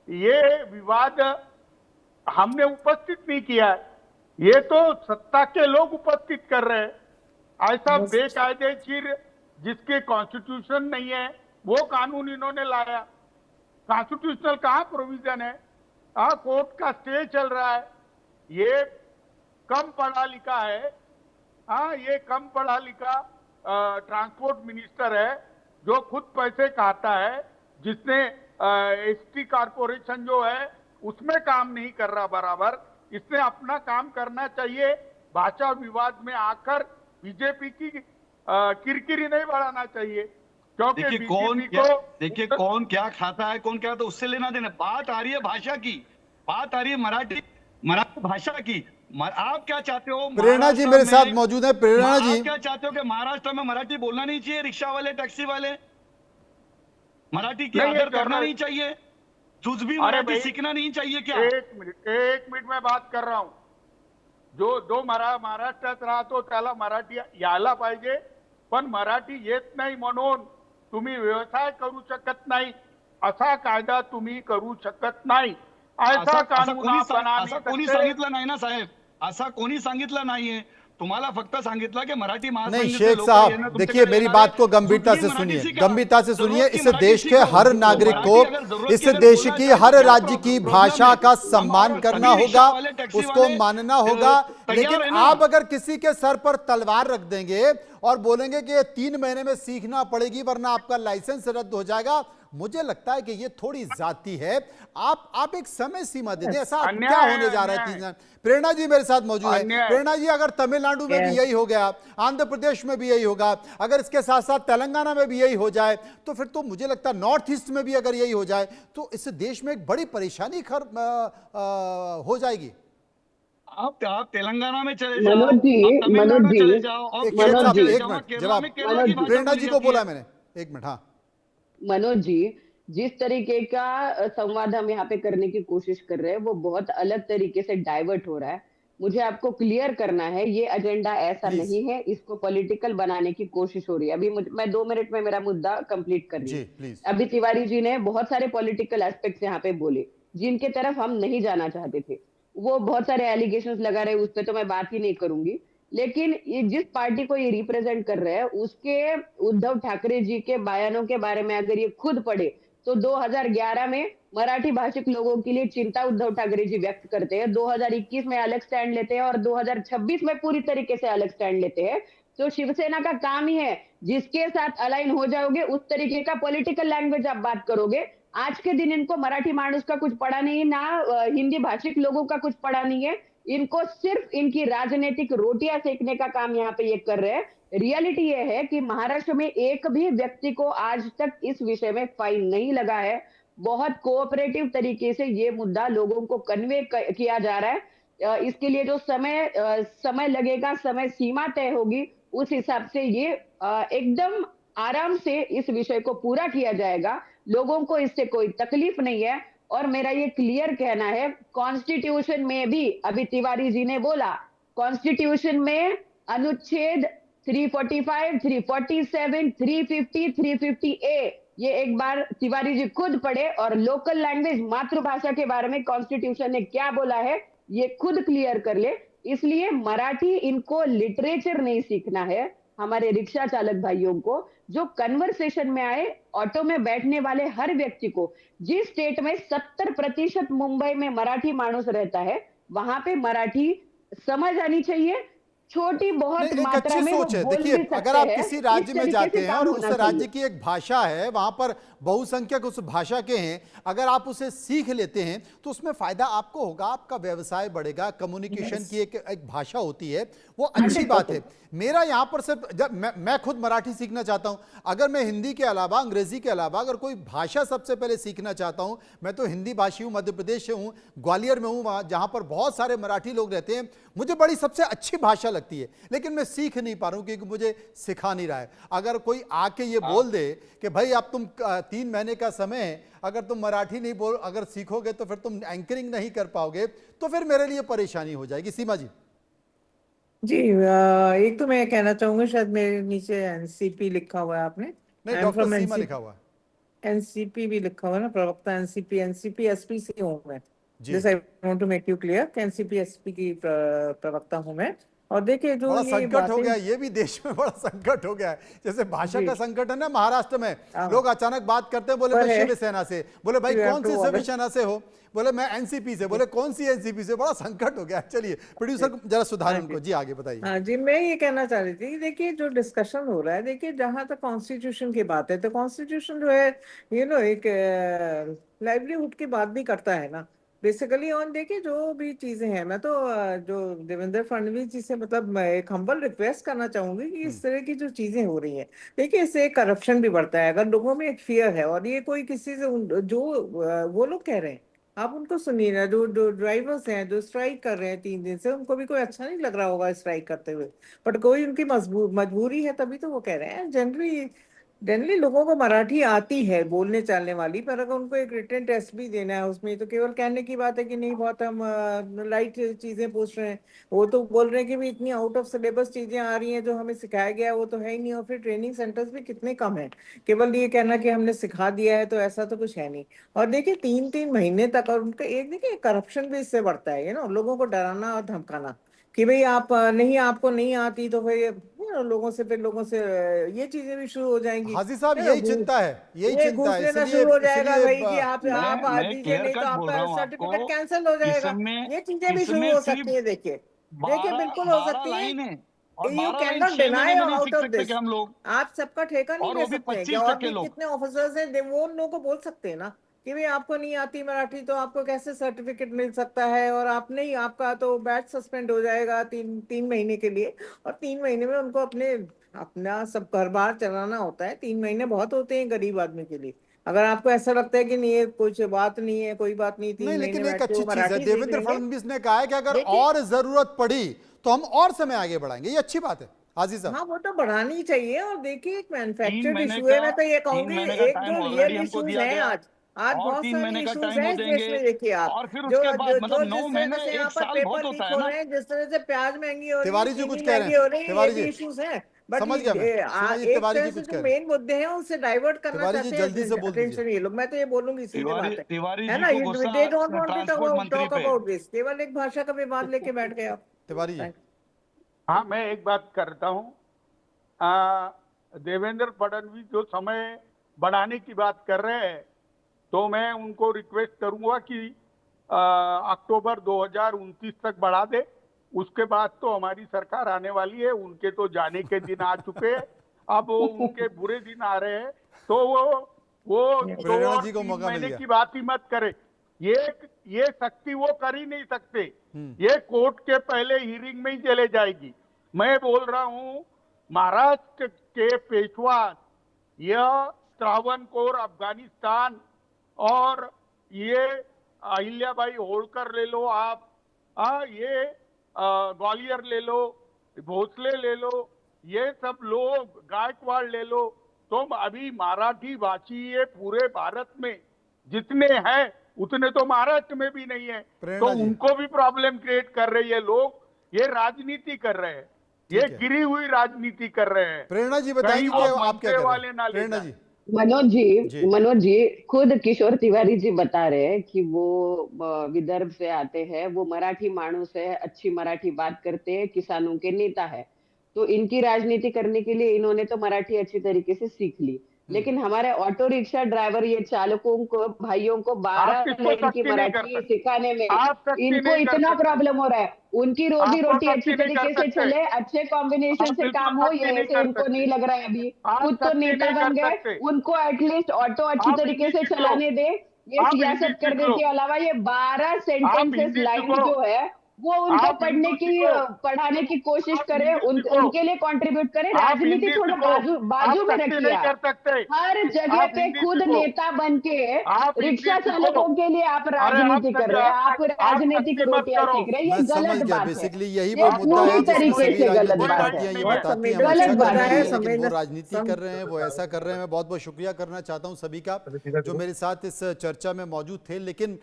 ये विवाद हमने उपस्थित नहीं किया है, ये तो सत्ता के लोग उपस्थित कर रहे हैं। ऐसा बेकायदेशीर जिसके कॉन्स्टिट्यूशन नहीं है वो कानून इन्होंने लाया। कॉन्स्टिट्यूशनल कहाँ प्रोविजन है? कोर्ट का स्टे चल रहा है। ये कम पढ़ा लिखा है, ये कम पढ़ा लिखा ट्रांसपोर्ट मिनिस्टर है जो खुद पैसे खाता है, जिसने एसटी कॉर्पोरेशन जो है उसमें काम नहीं कर रहा बराबर। इसने अपना काम करना चाहिए। भाषा विवाद में आकर बीजेपी की किरकिरी नहीं बढ़ाना चाहिए, क्योंकि देखिए कौन क्या खाता है, कौन क्या, तो उससे लेना देना। बात आ रही है भाषा की, बात आ रही है मराठी भाषा की। आप क्या चाहते हो? प्रेरणा जी मेरे साथ मौजूद है। प्रेरणा जी, आप क्या चाहते हो कि महाराष्ट्र में मराठी बोलना नहीं चाहिए? रिक्शा वाले, टैक्सी वाले मराठी की आदर करना नहीं चाहिए? जुजबी मराठी सीखना नहीं चाहिए क्या? एक मिनिट में बात कर रहा हूं। जो महाराष्ट्रात राहतो त्याला मराठी यायला पाहिजे, पण मराठी येत नाही म्हणून तुम्ही व्यवसाय करू शकत नाही, असा कायदा तुम्ही करू शकत नाही। ऐसा कानून असं कोणी सांगितलं नाही ना साहेब, असा कोणी सांगितलं नाहीये। तुम्हाला फक्त सांगितलं कि मराठी नहीं शेख साहब, देखिए मेरी बात को गंभीरता से सुनिए, गंभीरता से सुनिए। इस देश के हर नागरिक को, इस देश की हर राज्य की भाषा का सम्मान करना होगा, उसको मानना होगा। लेकिन आप अगर किसी के सर पर तलवार रख देंगे और बोलेंगे कि ये 3 महीने में सीखना पड़ेगी वरना आपका लाइसेंस रद्द हो जाएगा, मुझे लगता है कि ये थोड़ी ज्यादती है। आप एक समय सीमा दे दें। ऐसा क्या होने जा रहा है? प्रेरणा जी मेरे साथ मौजूद है। प्रेरणा जी, अगर तमिलनाडु में भी यही हो गया, आंध्र प्रदेश में भी यही होगा, अगर इसके साथ साथ तेलंगाना में भी यही हो जाए, तो फिर तो मुझे लगता है नॉर्थ ईस्ट में भी अगर यही हो जाए तो इस देश में एक बड़ी परेशानी हो जाएगी। आप तेलंगाना में चले जाओ, मनोज जी, जवाब प्रेरणा जी को बोला मैंने, 1 मिनट। हाँ मनोज जी, जिस तरीके का संवाद हम यहाँ पे करने की कोशिश कर रहे हैं वो बहुत अलग तरीके से डाइवर्ट हो रहा है। मुझे आपको क्लियर करना है, ये एजेंडा ऐसा नहीं है, इसको पॉलिटिकल बनाने की कोशिश हो रही है। अभी मैं 2 मिनट में मेरा मुद्दा कंप्लीट कर रही हूँ। अभी तिवारी जी ने बहुत सारे पॉलिटिकल एस्पेक्ट्स यहाँ पे बोले जिनके तरफ हम नहीं जाना चाहते थे। वो बहुत सारे एलिगेशंस लगा रहे, उस पर तो मैं बात ही नहीं करूंगी। लेकिन ये जिस पार्टी को ये रिप्रेजेंट कर रहे हैं उसके उद्धव ठाकरे जी के बयानों के बारे में अगर ये खुद पढ़े तो 2011 में मराठी भाषिक लोगों के लिए चिंता उद्धव ठाकरे जी व्यक्त करते हैं, 2021 में अलग स्टैंड लेते हैं और 2026 में पूरी तरीके से अलग स्टैंड लेते हैं। तो शिवसेना का काम ही है, जिसके साथ अलाइन हो जाओगे उस तरीके का पॉलिटिकल लैंग्वेज आप बात करोगे। आज के दिन इनको मराठी मानुस का कुछ पड़ा नहीं है, ना हिंदी भाषिक लोगों का कुछ पड़ा नहीं है। इनको सिर्फ इनकी राजनीतिक रोटियां सेकने का काम यहाँ पे ये कर रहे हैं। रियलिटी ये है कि महाराष्ट्र में एक भी व्यक्ति को आज तक इस विषय में फाइन नहीं लगा है। बहुत कोऑपरेटिव तरीके से ये मुद्दा लोगों को कन्वे किया जा रहा है। इसके लिए जो समय लगेगा, समय सीमा तय होगी, उस हिसाब से ये एकदम आराम से इस विषय को पूरा किया जाएगा। लोगों को इससे कोई तकलीफ नहीं है। और मेरा ये क्लियर कहना है, कॉन्स्टिट्यूशन में भी, अभी तिवारी जी ने बोला, कॉन्स्टिट्यूशन में अनुच्छेद 345, 347, 350, 350A, ये एक बार तिवारी जी खुद पढ़े और लोकल लैंग्वेज मातृभाषा के बारे में कॉन्स्टिट्यूशन ने क्या बोला है ये खुद क्लियर कर ले। इसलिए मराठी इनको लिटरेचर नहीं सीखना है। हमारे रिक्शा चालक भाइयों को, जो कन्वर्सेशन में आए, ऑटो में बैठने वाले हर व्यक्ति को, जिस स्टेट में 70% मुंबई में मराठी मानुस रहता है वहां पे मराठी समझ आनी चाहिए। छोटी बहुत मात्रा में सोच है। देखिए, अगर आप किसी राज्य में जाते हैं और उस राज्य की एक भाषा है, वहां पर बहुसंख्यक उस भाषा के हैं, अगर आप उसे सीख लेते हैं तो उसमें फायदा आपको होगा, आपका व्यवसाय बढ़ेगा। कम्युनिकेशन की एक भाषा होती है, वो अच्छी बात है। मेरा यहां पर सिर्फ, जब मैं खुद मराठी सीखना चाहता हूं, अगर मैं हिंदी के अलावा, अंग्रेजी के अलावा अगर कोई भाषा सबसे पहले सीखना चाहता हूं, मैं तो हिंदी भाषी हूं, मध्य प्रदेश से हूं, ग्वालियर में हूं, जहां पर बहुत सारे मराठी लोग रहते हैं। मुझे बड़ी सबसे अच्छी भाषा लगती है, लेकिन मैं सीख नहीं पा रहा हूं क्योंकि मुझे सिखा नहीं रहा है। अगर कोई आके ये बोल दे कि भाई अब तुम 3 महीने का समय है, अगर तुम मराठी नहीं अगर सीखोगे तो फिर तुम एंकरिंग नहीं कर पाओगे, तो फिर मेरे लिए परेशानी हो जाएगी। सीमा जी। जी, एक तो मैं कहना चाहूंगा, शायद मेरे नीचे एनसीपी लिखा हुआ है आपने, नहीं, डॉक्टर सीमा लिखा हुआ है। एनसीपी भी लिखा हुआ है ना, प्रवक्ता एनसीपी, एनसीपी एसपी से हूँ मैं। जी। This I want to make you clear, NCP SP की प्रवक्ता हूँ मैं। और देखिए जो बड़ा ये संकट हो बातें, गया है, ये भी देश में बड़ा संकट हो गया है। जैसे भाषा जी, का संकट है ना महाराष्ट्र में, हाँ, लोग अचानक बात करते हैं, बोले पर मैं है, शिवसेना से, बोले भाई यू हैव कौन टू सी ऑर्डर। शिवसेना से हो, बोले मैं एनसीपी से, बोले कौन सी एनसीपी से, बड़ा संकट हो गया है। चलिए प्रोड्यूसर जरा सुधारें हाँ जी, उनको। जी आगे बताइए। हाँ जी, मैं ये कहना चाह रही थी, देखिए जो डिस्कशन हो रहा है, देखिए जहां तक कॉन्स्टिट्यूशन की बात है, तो कॉन्स्टिट्यूशन जो है एक लाइवलीहुड की बात भी करता है ना बेसिकली। और देखिए जो भी चीजें हैं, मैं तो जो देवेंद्र फडणवीस जी से मतलब मैं एक हम्बल रिक्वेस्ट करना चाहूंगी कि इस तरह की जो चीजें हो रही हैं, देखिए इससे करप्शन भी बढ़ता है। अगर लोगों में एक फियर है, और ये कोई किसी से जो वो लोग कह रहे हैं, आप उनको सुनिए ना, जो जो ड्राइवर्स हैं जो स्ट्राइक कर रहे हैं 3 दिन से, उनको भी कोई अच्छा नहीं लग रहा होगा स्ट्राइक करते हुए, बट कोई उनकी मजबूरी है, तभी तो वो कह रहे हैं। जनरली जनरली लोगों को मराठी आती है बोलने चालने वाली, पर अगर उनको एक रिटन टेस्ट भी देना है उसमें, तो केवल कहने की बात है कि नहीं बहुत हम लाइट चीजें पूछ रहे हैं। वो तो बोल रहे हैं कि भी इतनी आउट ऑफ सिलेबस चीजें आ रही हैं, जो हमें सिखाया गया है वो तो है ही नहीं, और फिर ट्रेनिंग सेंटर्स भी कितने कम है। केवल ये कहना कि हमने सिखा दिया है, तो ऐसा तो कुछ है नहीं। और देखिए 3-3 महीने तक, और उनका एक देखिए करप्शन भी इससे बढ़ता है, लोगों को डराना और धमकाना कि भाई आप नहीं, आपको नहीं आती तो फिर लोगों से ये चीजें भी शुरू हो जाएंगी। हाजी साहब यही चिंता है, यही ये चिंता घूस है, लेना इसलिए शुरू हो जाएगा इसलिए भाई कि आप आ मैं दीजिए, क्लियर नहीं तो कट बोल रहा आपका हूँ सर्टिफिकेट आपको। कैंसिल हो जाएगा। इसमें ये चीजें भी शुरू इसमें हो सिर्फ सकती है। देखिए देखिए 12 बिल्कुल हो 12 सकती है। लाइन है, और you 12 can line not 6 deny महीने में नहीं आउट सीख ऑफ सकते दिस। क्या हम लोग? आप सबका ठेका नहीं और ले वो भी सकते हैं क्या? 25 और टक्के भी लोग। कितने ऑफिसर्स हैं, वो उन लोगों को बोल सकते हैं ना कि भाई आपको नहीं आती मराठी, तो आपको कैसे सर्टिफिकेट मिल सकता है, और आप नहीं, आपका तो बैच सस्पेंड हो जाएगा 3 महीने के लिए। और 3 महीने में उनको अपना सब घर बार चलाना होता है। 3 महीने बहुत होते हैं गरीब आदमी के लिए। अगर आपको ऐसा लगता है कि नहीं, ये कुछ बात नहीं है, कोई बात नहीं, तीन नहीं, महीने लेकिन एक बैठ के अच्छी वो चीज है, मराठी सीख देवेंद्र लेंगे। फडणवीस ने कहा है कि अगर देखिए, और जरूरत पड़ी तो हम और समय आगे बढ़ाएंगे, ये अच्छी बात है। हाजी साहब हाँ वो तो बढ़ानी चाहिए। और देखिए एक 3 मैन्युफैक्चर्ड महीने इशू है, का मैं तो ये 3 कहूंगी, महीने का एक टाइम जो ऑलरेडी रियल हमको इश्यूज दिया हैं गया, आज आज और बहुत 3 सारे महीने का इश्यूज टाइम हैं वो इस देश देंगे। में। देखिए आप और फिर जो उसके बाद जो मतलब जो 9 जिस तरह महीने से यहाँ 1 पर साल बहुत पेपर लीक होता है हो ना। रहे हैं, जिस तरह से प्याज महंगी हो रही है, तिवारी जी कुछ चीनी कह रहे महंगी हैं, हो रही है, ये तिवारी भी जी इश्यूज हैं। बट समझ गया मैं, सुना जी एक तिवारी तरह जी से कुछ जो कह रहे हैं। मेन मुद्दे हैं उनसे डाइवर्ट करना तिवारी जी चाहते जल्दी से हैं बोल दीजिए। अटेंशन ये लोग। मैं तो ये बोलूंगी, सीधी तिवारी बात तिवारी है जी ना। को गुस्सा they don't want transport to मंत्री टॉक पे। अबाउट दिस, केवल एक भाषा का विवाद लेके बैठ गए आप। तिवारी जी हाँ, मैं एक बात करता हूँ। देवेंद्र फडणवीस जो समय बढ़ाने की बात कर रहे हैं, तो मैं उनको रिक्वेस्ट करूंगा कि अक्टूबर 2029 तक बढ़ा दे। उसके बाद तो हमारी सरकार आने वाली है, उनके तो जाने के दिन आ चुके हैं, अब उनके बुरे दिन आ रहे हैं। तो वो 2 प्रेरणा और जी को 3 मौका मिल महीने गया। की बात ही मत करे। ये सख्ती वो कर ही नहीं सकते। हम्म। ये कोर्ट के पहले हियरिंग में ही चले जाएगी। मैं बोल रहा हूँ, महाराष्ट्र के पेशवा, यह त्रावणकोर, अफगानिस्तान, और ये अहिल्याबाई होळकर ले लो आप, ये ग्वालियर ले लो, भोसले ले लो, ये सब लोग, गायकवाड़ ले लो। तो अभी मराठी भाषी ये पूरे भारत में जितने हैं उतने तो महाराष्ट्र में भी नहीं है। तो प्रेरणा जी उनको भी प्रॉब्लम क्रिएट कर रहे हैं लोग। ये राजनीति कर रहे हैं, ये ठीक है। गिरी हुई राजनीति कर रहे हैं। प्रेरणा जी कहीं बताइए वो कि आप क्या मनसे कह वाले रहे ना हैं। ले प्रेरणा जाएं। जी जी मनोज जी खुद किशोर तिवारी जी बता रहे हैं कि वो विदर्भ से आते हैं, वो मराठी मानुस है, अच्छी मराठी बात करते हैं, किसानों के नेता है। तो इनकी राजनीति करने के लिए इन्होंने तो मराठी अच्छी तरीके से सीख ली। लेकिन हमारे ऑटो रिक्शा ड्राइवर, ये चालकों को, भाइयों को आप 12 किसको लाइन की सख्ती नहीं कर मराठी सकते? सिखाने में आप सख्ती इनको नहीं कर इतना सकते। प्रॉब्लम हो रहा है। उनकी रोजी आपको रोटी अच्छी सख्ती नहीं कर तरीके से सकते। चले, अच्छे कॉम्बिनेशन आप से बिल्कुल काम हो, सख्ती ये नहीं ऐसे कर इनको सकते। नहीं लग रहा है अभी। आप खुद तो सख्ती नेता नहीं बन कर गए, सकते। उनको एटलीस्ट ऑटो अच्छी आप तरीके हिंदी से सीख लो। चलाने दे, ये आप हिंदी सियासत सीख करने लो। के अलावा ये 12 आप सेंटेंसेस हिंदी लाइन सीखो। जो है वो उनको आप पढ़ने हिंदू की, सीखो। पढ़ाने की कोशिश आप करें, हिंदी सीखो। उनके लिए कंट्रीब्यूट करें। आप राजनीति हिंदी थोड़ा सीखो। बाजू आप में सख्ती रखिए। नहीं कर आप सकते। हर जगह आप पे हिंदी खुद सीखो। नेता बन के आप हिंदी रिक्शा सीखो। चालकों के लिए आप अरे राजनीति कर रहे हैं, आप आप राजनीतिक सख्ती मत रोटियां करो। सेक रहे हैं, मैं ये समझ गलत गया, बात है। बेसिकली यही ये वो मुद्दा है पूरी जिसमें तरीके सभी से गलत राजनीतिक बात है। पार्टियां ये नहीं है। बताती हैं हम गलत अच्छा बात कर रही है। हैं, लेकिन वो राजनीति कर रहे हैं, वो ऐसा कर रहे हैं। मैं बहुत बहुत शुक्रिया करना चाहता हूं सभी का जो मेरे साथ इस चर्चा में मौजूद थे। लेकिन